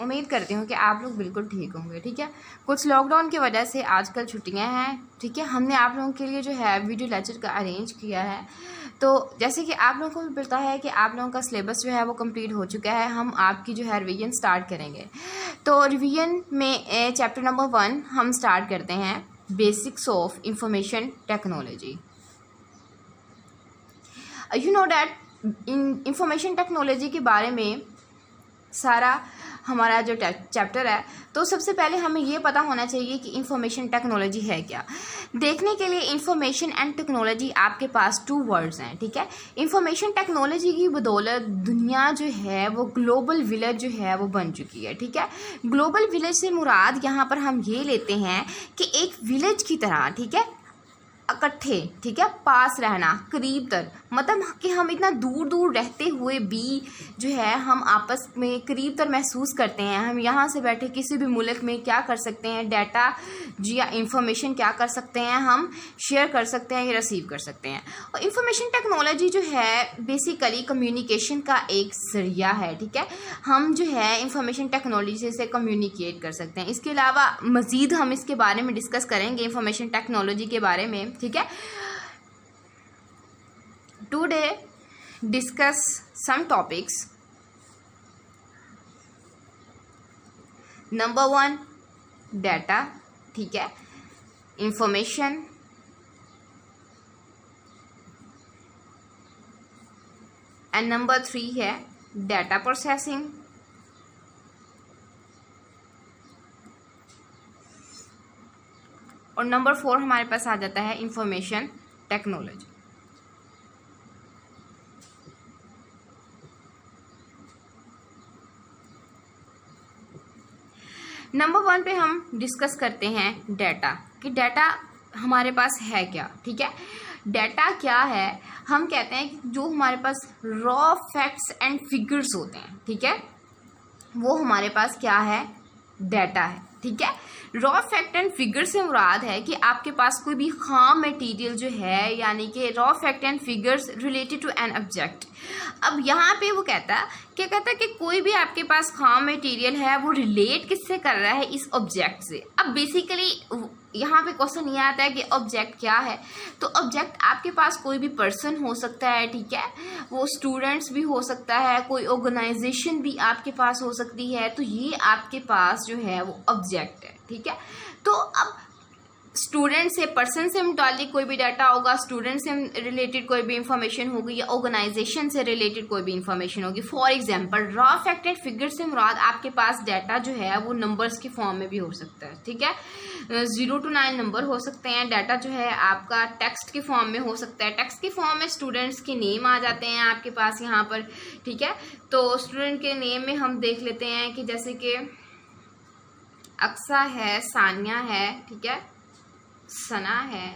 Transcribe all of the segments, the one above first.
उम्मीद करती हूँ कि आप लोग बिल्कुल ठीक होंगे। ठीक है, कुछ लॉकडाउन की वजह से आजकल छुट्टियाँ हैं। ठीक है, हमने आप लोगों के लिए जो है वीडियो लेक्चर का अरेंज किया है। तो जैसे कि आप लोगों को भी पता है कि आप लोगों का सिलेबस जो है वो कंप्लीट हो चुका है। हम आपकी जो है रिवीजन स्टार्ट करेंगे। तो रिवीजन में चैप्टर नंबर 1 हम स्टार्ट करते हैं, basics of information technology. You know that information technology के बारे में सारा हमारा जो चैप्टर है, तो सबसे पहले हमें ये पता होना चाहिए कि इंफॉर्मेशन टेक्नोलॉजी है क्या। देखने के लिए इंफॉर्मेशन एंड टेक्नोलॉजी आपके पास 2 वर्ड्स हैं। ठीक है, इंफॉर्मेशन टेक्नोलॉजी की बदौलत दुनिया जो है वो ग्लोबल विलेज जो है वो बन चुकी है। ठीक है, ग्लोबल विलेज से मुराद यहाँ पर हम ये लेते हैं कि एक विलेज की तरह, ठीक है, इकट्ठे, ठीक है, पास रहना, करीब तर, मतलब कि हम इतना दूर दूर रहते हुए भी जो है हम आपस में करीब तर महसूस करते हैं। हम यहाँ से बैठे किसी भी मुल्क में क्या कर सकते हैं, डाटा जी या इंफॉर्मेशन क्या कर सकते हैं, हम शेयर कर सकते हैं या रिसीव कर सकते हैं। और इंफॉर्मेशन टेक्नोलॉजी जो है बेसिकली कम्युनिकेशन का एक ज़रिया है। ठीक है, हम जो है इंफॉर्मेशन टेक्नोलॉजी से कम्युनिकेट कर सकते हैं। इसके अलावा मज़ीद हम इसके बारे में डिस्कस करेंगे इंफॉर्मेशन टेक्नोलॉजी के बारे में। ठीक है, today discuss some topics. Number 1 data, ठीक है, इंफॉर्मेशन, एंड नंबर 3 है डाटा प्रोसेसिंग, और नंबर 4 हमारे पास आ जाता है इंफॉर्मेशन टेक्नोलॉजी। नंबर 1 पे हम डिस्कस करते हैं डाटा, कि डाटा हमारे पास है क्या। ठीक है, डाटा क्या है, हम कहते हैं कि जो हमारे पास रॉ फैक्ट्स एंड फिगर्स होते हैं, ठीक है, वो हमारे पास क्या है, डाटा है। ठीक है, रॉ फैक्ट एंड फिगर से मुराद है कि आपके पास कोई भी खाम मटेरियल जो है, यानी कि raw fact and figures related to an object. अब यहाँ पे वो कहता है कि कोई भी आपके पास खाम मटेरियल है वो रिलेट किससे कर रहा है, इस ऑब्जेक्ट से। अब बेसिकली यहाँ पे क्वेश्चन ये आता है कि ऑब्जेक्ट क्या है। तो ऑब्जेक्ट आपके पास कोई भी पर्सन हो सकता है, ठीक है, वो स्टूडेंट्स भी हो सकता है, कोई ऑर्गेनाइजेशन भी आपके पास हो सकती है। तो ये आपके पास जो है वो ऑब्जेक्ट है। ठीक है, तो अब स्टूडेंट से, पर्सन से मुतालिक कोई भी डाटा होगा, स्टूडेंट से रिलेटेड कोई भी इंफॉर्मेशन होगी, या ऑर्गेनाइजेशन से रिलेटेड कोई भी इंफॉर्मेशन होगी। For example raw fact and figure से मुराद आपके पास डाटा जो है वो नंबर्स की फॉर्म में भी हो सकता है। ठीक है, 0 to 9 नंबर हो सकते हैं। डाटा जो है आपका टेक्स्ट के फॉर्म में हो सकता है। टेक्स्ट के फॉर्म में स्टूडेंट्स के नेम आ जाते हैं आपके पास यहाँ पर। ठीक है, तो स्टूडेंट के नेम में हम देख लेते हैं कि जैसे कि अक्सा है, सानिया है, ठीक है, सना है।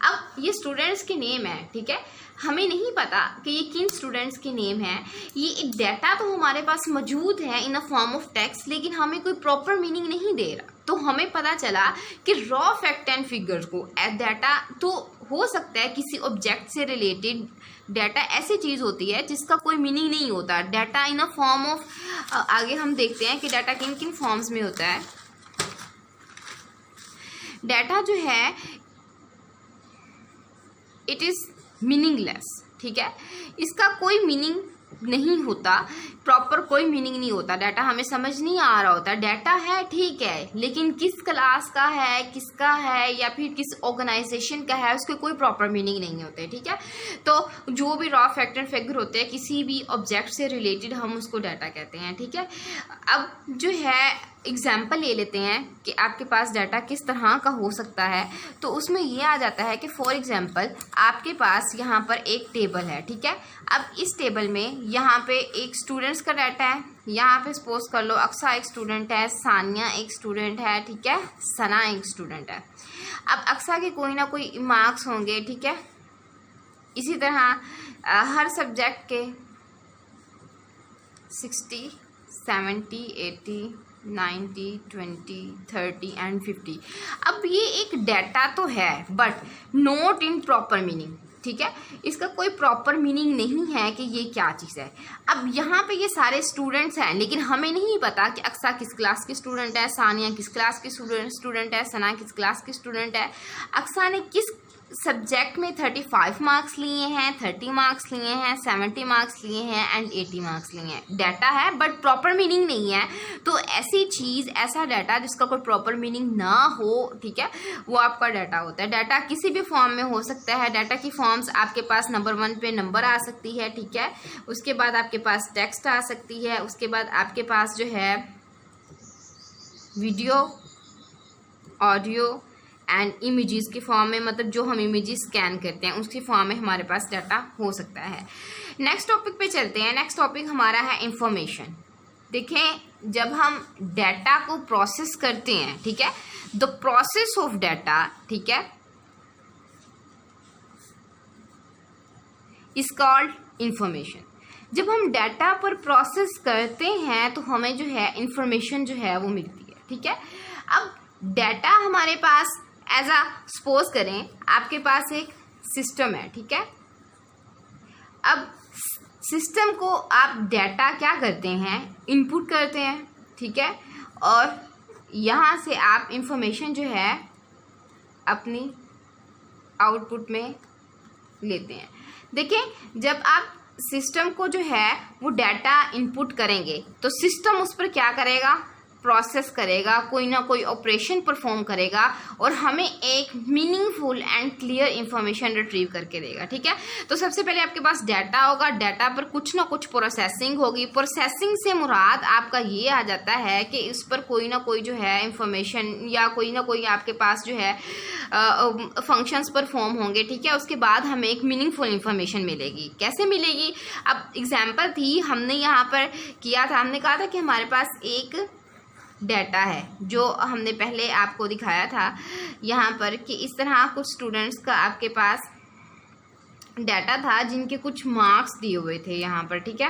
अब ये स्टूडेंट्स के नेम है, ठीक है, हमें नहीं पता कि ये किन स्टूडेंट्स के नेम है। ये एक डाटा तो हमारे पास मौजूद है इन अ फॉर्म ऑफ टेक्स्ट, लेकिन हमें कोई प्रॉपर मीनिंग नहीं दे रहा। तो हमें पता चला कि रॉ फैक्ट एंड फिगर को डाटा तो हो सकता है किसी ऑब्जेक्ट से रिलेटेड। डाटा ऐसी चीज़ होती है जिसका कोई मीनिंग नहीं होता। Data in a form of, आगे हम देखते हैं कि डाटा किन किन फॉर्म्स में होता है। डाटा जो है इट इज़ मीनिंगलेस। ठीक है, इसका कोई मीनिंग नहीं होता, प्रॉपर कोई मीनिंग नहीं होता। डाटा हमें समझ नहीं आ रहा होता। डाटा है, ठीक है, लेकिन किस क्लास का है, किसका है, या फिर किस ऑर्गेनाइजेशन का है, उसके कोई प्रॉपर मीनिंग नहीं होते। ठीक है, तो जो भी रॉ फैक्ट एंड फिगर होते हैं किसी भी ऑब्जेक्ट से रिलेटेड, हम उसको डाटा कहते हैं। ठीक है, अब जो है एग्जाम्पल ले लेते हैं कि आपके पास डाटा किस तरह का हो सकता है। तो उसमें ये आ जाता है कि फॉर एग्जाम्पल आपके पास यहाँ पर एक टेबल है। ठीक है, अब इस टेबल में यहाँ पे एक स्टूडेंट्स का डाटा है। यहाँ पे सपोज कर लो अक्सा एक स्टूडेंट है, सानिया एक स्टूडेंट है, ठीक है, सना एक स्टूडेंट है। अब अक्सा के कोई ना कोई मार्क्स होंगे। ठीक है, इसी तरह हर सब्जेक्ट के 60, 70, 80, 90, 20, 30 एंड 50। अब ये एक डाटा तो है but not in proper meaning. ठीक है, इसका कोई प्रॉपर मीनिंग नहीं है कि ये क्या चीज़ है। अब यहाँ पे ये सारे स्टूडेंट्स हैं, लेकिन हमें नहीं पता कि अक्सा किस क्लास की स्टूडेंट है, सानिया किस क्लास की स्टूडेंट है, सना किस क्लास की स्टूडेंट है, अक्सा ने किस सब्जेक्ट में 35 मार्क्स लिए हैं, 30 मार्क्स लिए हैं, 70 मार्क्स लिए हैं एंड 80 मार्क्स लिए हैं। डाटा है बट प्रॉपर मीनिंग नहीं है। तो ऐसी चीज़, ऐसा डाटा जिसका कोई प्रॉपर मीनिंग ना हो, ठीक है, वो आपका डाटा होता है। डाटा किसी भी फॉर्म में हो सकता है। डाटा की फॉर्म्स आपके पास नंबर 1 पे नंबर आ सकती है, ठीक है, उसके बाद आपके पास टेक्स्ट आ सकती है, उसके बाद आपके पास जो है वीडियो, ऑडियो एंड इमेजेस के फॉर्म में, मतलब जो हम इमेजेस स्कैन करते हैं उसकी फॉर्म में हमारे पास डाटा हो सकता है। नेक्स्ट टॉपिक पे चलते हैं। नेक्स्ट टॉपिक हमारा है इंफॉर्मेशन। देखें, जब हम डाटा को प्रोसेस करते हैं, ठीक है, द प्रोसेस ऑफ डाटा, ठीक है, इज कॉल्ड इंफॉर्मेशन। जब हम डाटा पर प्रोसेस करते हैं तो हमें जो है इंफॉर्मेशन जो है वो मिलती है, ठीक है। अब डाटा हमारे पास एज अ सपोज करें आपके पास एक सिस्टम है, ठीक है। अब सिस्टम को आप डाटा क्या करते हैं, इनपुट करते हैं, ठीक है, और यहाँ से आप इंफॉर्मेशन जो है अपनी आउटपुट में लेते हैं। देखें, जब आप सिस्टम को जो है वो डाटा इनपुट करेंगे तो सिस्टम उस पर क्या करेगा, प्रोसेस करेगा, कोई ना कोई ऑपरेशन परफॉर्म करेगा और हमें एक meaningful and clear information retrieve करके देगा, ठीक है। तो सबसे पहले आपके पास डाटा होगा, डाटा पर कुछ ना कुछ प्रोसेसिंग होगी। प्रोसेसिंग से मुराद आपका ये आ जाता है कि इस पर कोई ना कोई जो है इंफॉर्मेशन या कोई ना कोई आपके पास जो है फंक्शंस परफॉर्म होंगे, ठीक है। उसके बाद हमें एक मीनिंगफुल इंफॉर्मेशन मिलेगी। कैसे मिलेगी? अब एग्जाम्पल थी, हमने यहाँ पर किया था, हमने कहा था कि हमारे पास एक डाटा है जो हमने पहले आपको दिखाया था यहाँ पर कि इस तरह कुछ स्टूडेंट्स का आपके पास डाटा था जिनके कुछ मार्क्स दिए हुए थे यहाँ पर, ठीक है।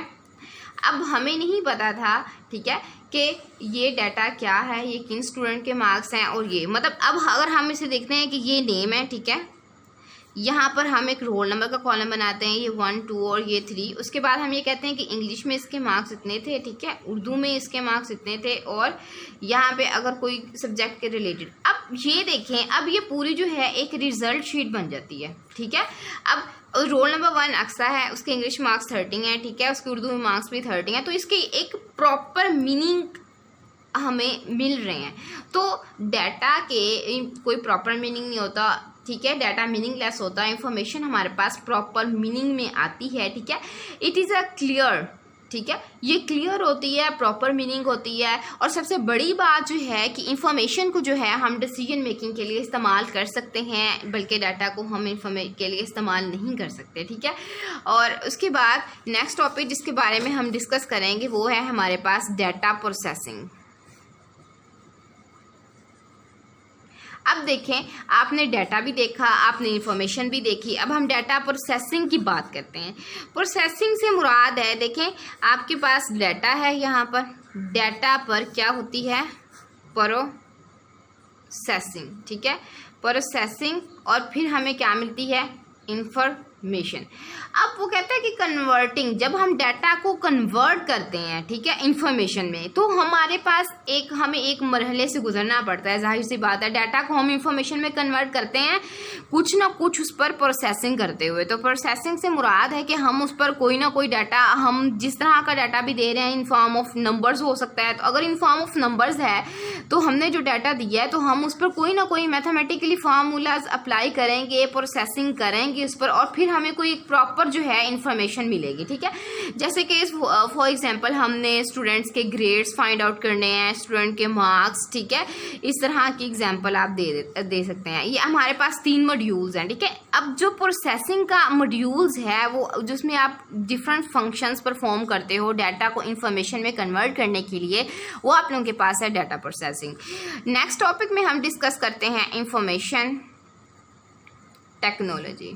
अब हमें नहीं पता था, ठीक है, कि ये डाटा क्या है, ये किन स्टूडेंट के मार्क्स हैं, और ये मतलब अब अगर हम इसे देखते हैं कि ये नेम है, ठीक है, यहाँ पर हम एक रोल नंबर का कॉलम बनाते हैं, ये 1 2 और ये 3। उसके बाद हम ये कहते हैं कि इंग्लिश में इसके मार्क्स इतने थे, ठीक है, उर्दू में इसके मार्क्स इतने थे, और यहाँ पे अगर कोई सब्जेक्ट के रिलेटेड। अब ये देखें, अब ये पूरी जो है एक रिजल्ट शीट बन जाती है, ठीक है। अब रोल नंबर 1 अक्सा है, उसके इंग्लिश मार्क्स 30 हैं, ठीक है, उसके उर्दू में मार्क्स भी 30 हैं। तो इसके एक प्रॉपर मीनिंग हमें मिल रहे हैं। तो डाटा के कोई प्रॉपर मीनिंग नहीं होता, ठीक है, डाटा मीनिंगलेस होता है। इंफॉर्मेशन हमारे पास प्रॉपर मीनिंग में आती है, ठीक है, इट इज़ अ क्लियर, ठीक है, ये क्लियर होती है, प्रॉपर मीनिंग होती है। और सबसे बड़ी बात जो है कि इंफॉर्मेशन को जो है हम डिसीजन मेकिंग के लिए इस्तेमाल कर सकते हैं, बल्कि डाटा को हम इंफॉर्मेशन के लिए इस्तेमाल नहीं कर सकते, ठीक है। और उसके बाद नेक्स्ट टॉपिक जिसके बारे में हम डिस्कस करेंगे वो है हमारे पास डाटा प्रोसेसिंग। अब देखें, आपने डाटा भी देखा, आपने इंफॉर्मेशन भी देखी, अब हम डाटा प्रोसेसिंग की बात करते हैं। प्रोसेसिंग से मुराद है, देखें आपके पास डाटा है, यहाँ पर डाटा पर क्या होती है, प्रोसेसिंग, ठीक है, प्रोसेसिंग, और फिर हमें क्या मिलती है, इंफॉर्मेशन। अब वो कहता है कि कन्वर्टिंग, जब हम डाटा को कन्वर्ट करते हैं, ठीक है, इंफॉर्मेशन में, तो हमारे पास हमें एक मरहले से गुजरना पड़ता है। जाहिर सी बात है, डाटा को हम इंफॉर्मेशन में कन्वर्ट करते हैं कुछ ना कुछ उस पर प्रोसेसिंग करते हुए। तो प्रोसेसिंग से मुराद है कि हम उस पर कोई ना कोई डाटा, हम जिस तरह का डाटा भी दे रहे हैं इन फॉर्म ऑफ नंबर्स हो सकता है, तो अगर इन फॉर्म ऑफ नंबर्स है तो हमने जो डाटा दिया है तो हम उस पर कोई ना कोई मैथमेटिकली फार्मूलाज अप्लाई करेंगे, प्रोसेसिंग करेंगे उस पर, और फिर हमें कोई प्रॉपर जो है इंफॉर्मेशन मिलेगी, ठीक है। जैसे कि फॉर एग्जांपल हमने स्टूडेंट्स के ग्रेड्स फाइंड आउट करने हैं, स्टूडेंट के मार्क्स, ठीक है, इस तरह की एग्जांपल आप दे सकते हैं। ये हमारे पास 3 मॉड्यूल्स हैं, ठीक है। अब जो प्रोसेसिंग का मॉड्यूल्स है वो जिसमें आप डिफरेंट फंक्शंस परफॉर्म करते हो डाटा को इंफॉर्मेशन में कन्वर्ट करने के लिए, वो आप लोगों के पास है डाटा प्रोसेसिंग। नेक्स्ट टॉपिक में हम डिस्कस करते हैं इंफॉर्मेशन टेक्नोलॉजी।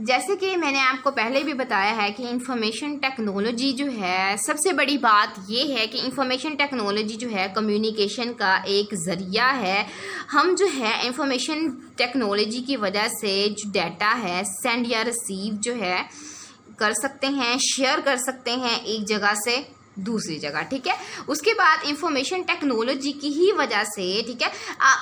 जैसे कि मैंने आपको पहले भी बताया है कि इंफॉर्मेशन टेक्नोलॉजी जो है, सबसे बड़ी बात ये है कि इंफॉर्मेशन टेक्नोलॉजी जो है कम्युनिकेशन का एक ज़रिया है। हम जो है इंफॉर्मेशन टेक्नोलॉजी की वजह से जो डाटा है सेंड या रिसीव जो है कर सकते हैं, शेयर कर सकते हैं एक जगह से दूसरी जगह, ठीक है। उसके बाद इंफॉर्मेशन टेक्नोलॉजी की ही वजह से, ठीक है,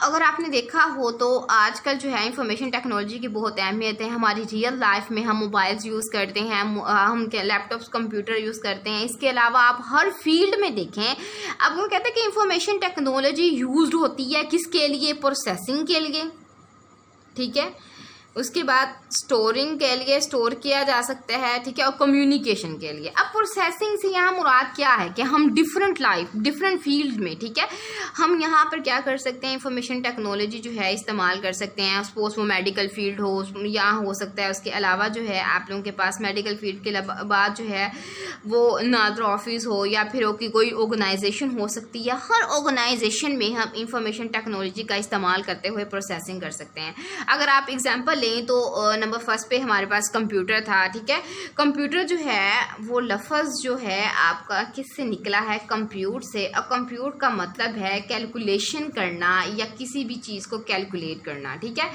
अगर आपने देखा हो तो आजकल जो है इंफॉर्मेशन टेक्नोलॉजी की बहुत अहमियत है हमारी रियल लाइफ में। हम मोबाइल्स यूज़ करते हैं, हम लैपटॉप्स कंप्यूटर यूज़ करते हैं। इसके अलावा आप हर फील्ड में देखें, अब वो कहते हैं कि इंफॉर्मेशन टेक्नोलॉजी यूज होती है किसके लिए? प्रोसेसिंग के लिए, ठीक है। उसके बाद स्टोरिंग के लिए, स्टोर किया जा सकता है, ठीक है, और कम्युनिकेशन के लिए। अब प्रोसेसिंग से यहाँ मुराद क्या है कि हम डिफरेंट फील्ड में, ठीक है, हम यहाँ पर क्या कर सकते हैं, इंफॉर्मेशन टेक्नोलॉजी जो है इस्तेमाल कर सकते हैं। सपोज वो मेडिकल फील्ड हो या हो सकता है उसके अलावा जो है आप लोगों के पास मेडिकल फील्ड के बाद जो है वो नादर ऑफिस हो या फिर कोई ऑर्गेनाइजेशन हो सकती है। हर ऑर्गेनाइजेशन में हम इंफॉर्मेशन टेक्नोलॉजी का इस्तेमाल करते हुए प्रोसेसिंग कर सकते हैं। अगर आप एग्जांपल लें तो नंबर फर्स्ट पे हमारे पास कंप्यूटर था, ठीक है। कंप्यूटर जो है वो लफ्ज़ जो है आपका किससे निकला है? कंप्यूट से। और कंप्यूट का मतलब है कैलकुलेशन करना या किसी भी चीज़ को कैलकुलेट करना, ठीक है।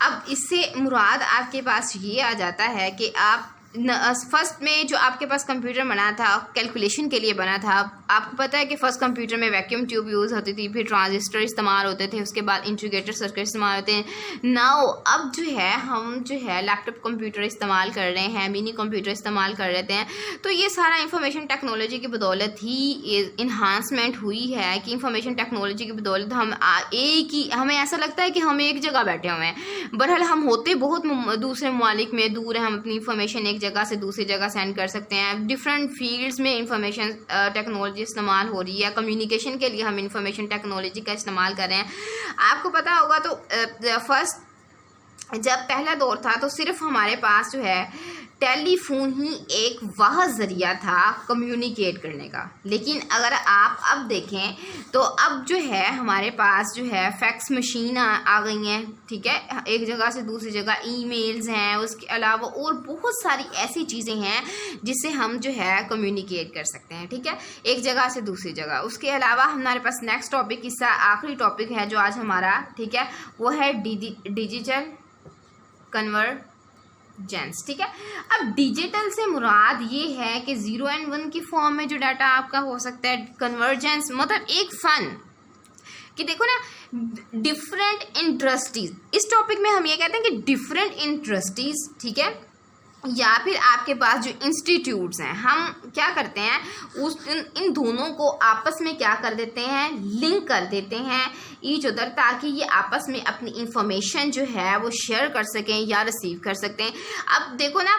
अब इससे मुराद आपके पास ये आ जाता है कि आप फर्स्ट में जो आपके पास कंप्यूटर बना था कैलकुलेशन के लिए बना था। आपको पता है कि फर्स्ट कंप्यूटर में वैक्यूम ट्यूब यूज़ होती थी, फिर ट्रांजिस्टर इस्तेमाल होते थे, उसके बाद इंटीग्रेटेड सर्किट इस्तेमाल होते हैं। नाउ अब जो है हम जो है लैपटॉप कंप्यूटर इस्तेमाल कर रहे हैं, मिनी कंप्यूटर इस्तेमाल कर लेते हैं। तो ये सारा इंफॉर्मेशन टेक्नोलॉजी की बदौलत ही इन्हांसमेंट हुई है कि इंफॉर्मेशन टेक्नोलॉजी की बदौलत हम हमें ऐसा लगता है कि हम एक जगह बैठे हुए हैं, बहरहाल हम होते बहुत दूसरे ममालिक में दूर हैं। हम अपनी इंफॉर्मेशन एक जगह से दूसरी जगह सेंड कर सकते हैं। डिफरेंट फील्ड्स में इंफॉर्मेशन टेक्नोलॉजी इस्तेमाल हो रही है। कम्युनिकेशन के लिए हम इंफॉर्मेशन टेक्नोलॉजी का इस्तेमाल कर रहे हैं। आपको पता होगा तो जब पहला दौर था तो सिर्फ हमारे पास जो है टेलीफोन ही एक वह ज़रिया था कम्युनिकेट करने का। लेकिन अगर आप अब देखें तो अब जो है हमारे पास जो है फैक्स मशीन आ गई हैं, ठीक है, एक जगह से दूसरी जगह ईमेल्स हैं। उसके अलावा और बहुत सारी ऐसी चीज़ें हैं जिससे हम जो है कम्युनिकेट कर सकते हैं, ठीक है, एक जगह से दूसरी जगह। उसके अलावा हमारे पास नेक्स्ट टॉपिक, इसका आखिरी टॉपिक है जो आज हमारा, ठीक है, वो है डिजिटल कन्वर्जेंस, ठीक है। अब डिजिटल से मुराद ये है कि 0 और 1 की फॉर्म में जो डाटा आपका हो सकता है। कन्वर्जेंस मतलब एक फन कि देखो ना, डिफरेंट इंडस्ट्रीज, इस टॉपिक में हम ये कहते हैं कि डिफरेंट इंडस्ट्रीज, ठीक है, या फिर आपके पास जो इंस्टीट्यूट्स हैं, हम क्या करते हैं इन दोनों को आपस में क्या कर देते हैं, लिंक कर देते हैं ईच अदर, ताकि ये आपस में अपनी इंफॉर्मेशन जो है वो शेयर कर सकें या रिसीव कर सकते हैं। अब देखो ना,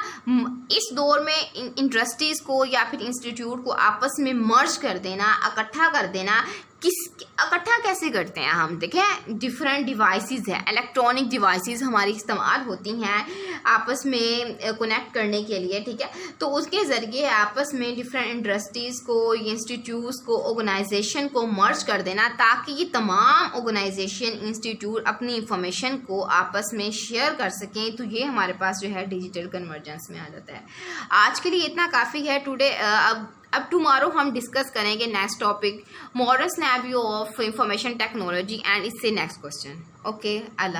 इस दौर में इंडस्ट्रीज़ को या फिर इंस्टीट्यूट को आपस में मर्ज कर देना, इकट्ठा कर देना, इकट्ठा कैसे करते हैं हम? देखें, डिफरेंट डिवाइसेस हैं, इलेक्ट्रॉनिक डिवाइसेस हमारी इस्तेमाल होती हैं आपस में कनेक्ट करने के लिए, ठीक है। तो उसके ज़रिए आपस में डिफरेंट इंडस्ट्रीज़ को, इंस्टीट्यूट्स को, ऑर्गेनाइजेशन को मर्ज कर देना, ताकि ये तमाम ऑर्गेनाइजेशन, इंस्टीट्यूट अपनी इंफॉर्मेशन को आपस में शेयर कर सकें। तो ये हमारे पास जो है डिजिटल कन्वर्जेंस में आ जाता है। आज के लिए इतना काफ़ी है टुडे। अब टुमारो हम डिस्कस करेंगे next topic, modern scenario of information technology, and इससे नेक्स्ट क्वेश्चन। ओके, अल्लाह।